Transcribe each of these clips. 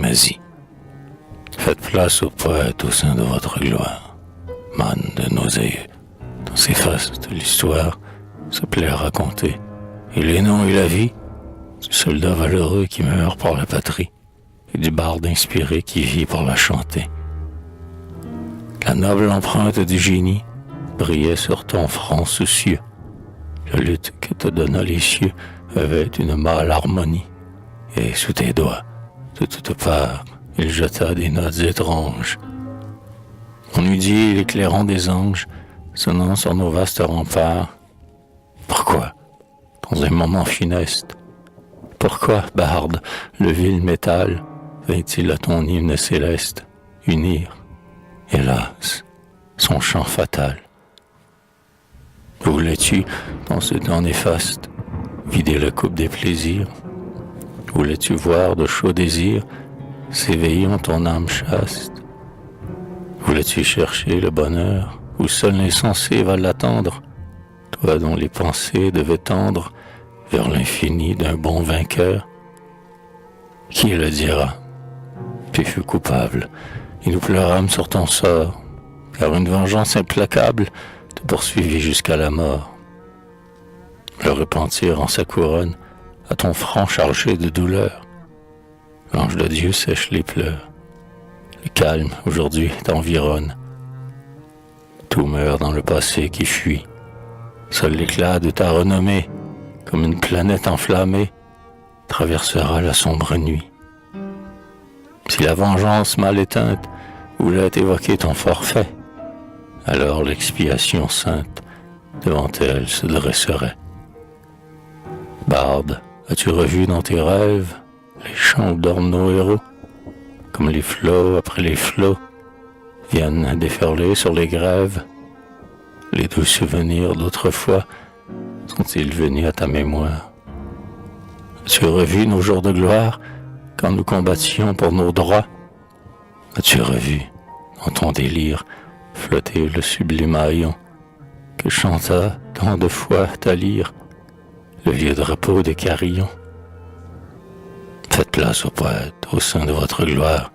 euthanasie. Faites place au poète au sein de votre gloire, manne de nos aïeux. Dans ces faces de l'histoire se plaît à raconter, et les noms et la vie du soldat valeureux qui meurt pour la patrie, et du barde inspiré qui vit pour la chanter. La noble empreinte du génie brillait sur ton front soucieux. La lutte que te donna les cieux avait une mâle harmonie, et sous tes doigts, de toutes parts, il jeta des notes étranges. On eût dit l'éclairant des anges sonnant sur nos vastes remparts. Pourquoi, dans un moment funeste, pourquoi, barde, le vil métal vint-il à ton hymne céleste unir, hélas, son chant fatal? Voulais-tu, dans ce temps néfaste, vider la coupe des plaisirs? Voulais-tu voir de chauds désirs s'éveiller en ton âme chaste? Voulais-tu chercher le bonheur où seul l'insensé va l'attendre, toi dont les pensées devaient tendre vers l'infini d'un bon vainqueur? Qui le dira? Tu fus coupable, et nous pleurâmes sur ton sort, car une vengeance implacable te poursuivit jusqu'à la mort. Le repentir en sa couronne, à ton front chargé de douleur, l'ange de Dieu sèche les pleurs. Le calme, aujourd'hui, t'environne. Tout meurt dans le passé qui fuit. Seul l'éclat de ta renommée, comme une planète enflammée, traversera la sombre nuit. Si la vengeance mal éteinte voulait évoquer ton forfait, alors l'expiation sainte devant elle se dresserait. Barde, as-tu revu dans tes rêves les chants où dorment nos héros, comme les flots après les flots viennent déferler sur les grèves? Les doux souvenirs d'autrefois sont-ils venus à ta mémoire? As-tu revu nos jours de gloire quand nous combattions pour nos droits? As-tu revu, dans ton délire, flotter le sublime haillon que chanta tant de fois ta lyre, le vieux drapeau des carillons? Faites place au poète au sein de votre gloire,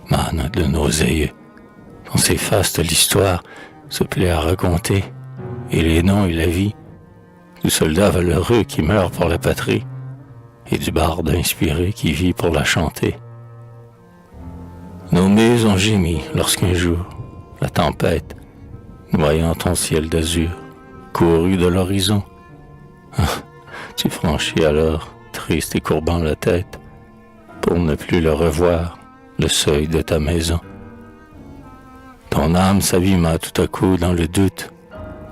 manne de nos aïeux. Dans ces fastes l'histoire se plaît à raconter, et les noms et la vie du soldat valeureux qui meurt pour la patrie, et du barde inspiré qui vit pour la chanter. Nos muses ont gémi lorsqu'un jour, la tempête, noyant ton ciel d'azur, courut de l'horizon. Tu franchis alors, triste et courbant la tête, pour ne plus le revoir, le seuil de ta maison. Ton âme s'abîma tout à coup dans le doute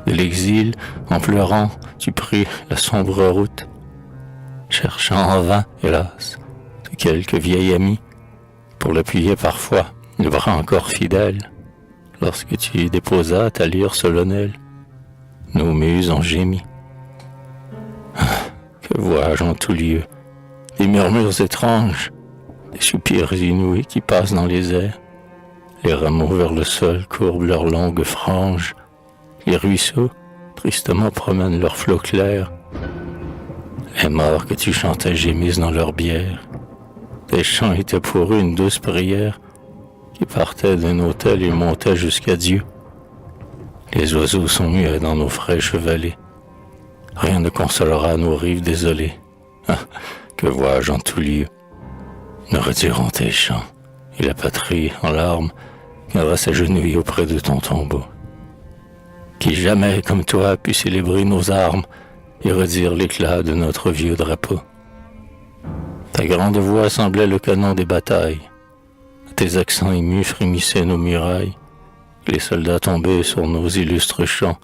de l'exil. En pleurant, tu pris la sombre route, cherchant en vain, hélas, de quelque vieil ami, pour l'appuyer parfois, le bras encore fidèle, lorsque tu déposas ta lyre solennelle. Nos muses ont gémi. Que vois-je en tout lieu? Des murmures étranges, des soupirs inouïs qui passent dans les airs. Les rameaux vers le sol courbent leurs longues franges. Les ruisseaux, tristement, promènent leurs flots clairs. Les morts que tu chantais gémissent dans leur bière. Tes chants étaient pour eux une douce prière qui partait d'un autel et montait jusqu'à Dieu. Les oiseaux sont muets dans nos fraîches vallées. Rien ne consolera nos rives désolées. Que vois-je en tout lieu? Nous retirons tes chants, et la patrie, en larmes, viendra s'agenouiller auprès de ton tombeau. Qui jamais, comme toi, a pu célébrer nos armes et redire l'éclat de notre vieux drapeau? Ta grande voix semblait le canon des batailles. À tes accents émus frémissaient nos murailles. Les soldats tombés sur nos illustres champs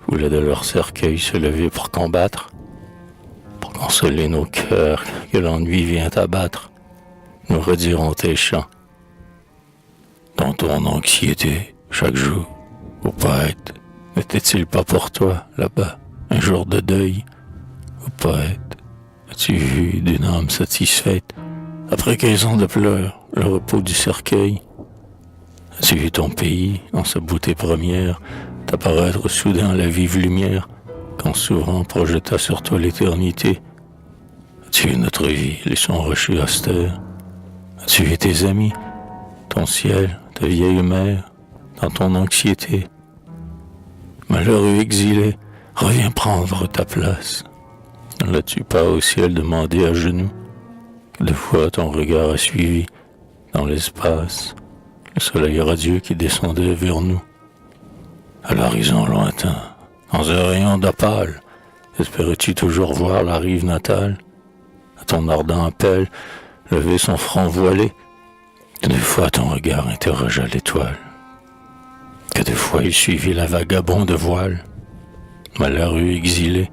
voulaient de leur cercueil se lever pour combattre, pour consoler nos cœurs que l'ennui vient abattre. Nous redirons tes chants. Dans ton anxiété, chaque jour, ô poète, n'était-il pas pour toi, là-bas, un jour de deuil? Ô poète, as-tu vu d'une âme satisfaite, après 15 ans de pleurs, le repos du cercueil? As-tu vu ton pays, en sa beauté première, t'apparaître soudain la vive lumière, quand souvent projeta sur toi l'éternité? As-tu vu notre vie, les sons rochers austères? As-tu vu tes amis, ton ciel, ta vieille mère, dans ton anxiété? Malheureux exilé, reviens prendre ta place. Ne l'as-tu pas au ciel demandé à genoux? Deux fois ton regard a suivi, dans l'espace, le soleil radieux qui descendait vers nous. À l'horizon lointain, dans un rayon d'opale, espérais-tu toujours voir la rive natale? À ton ardent appel, lever son front voilé, que deux fois ton regard interrogea l'étoile. Que deux fois il suivit la vagabonde voile. Malheureux exilé,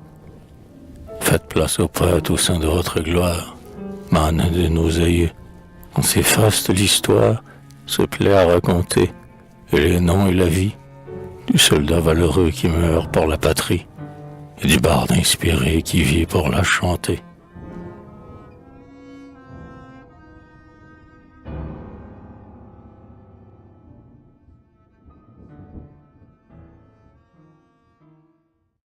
faites place au poète au sein de votre gloire, manne de nos aïeux. On s'efface de l'histoire, se plaît à raconter, et les noms et la vie, du soldat valeureux qui meurt pour la patrie, et du barde inspiré qui vit pour la chanter.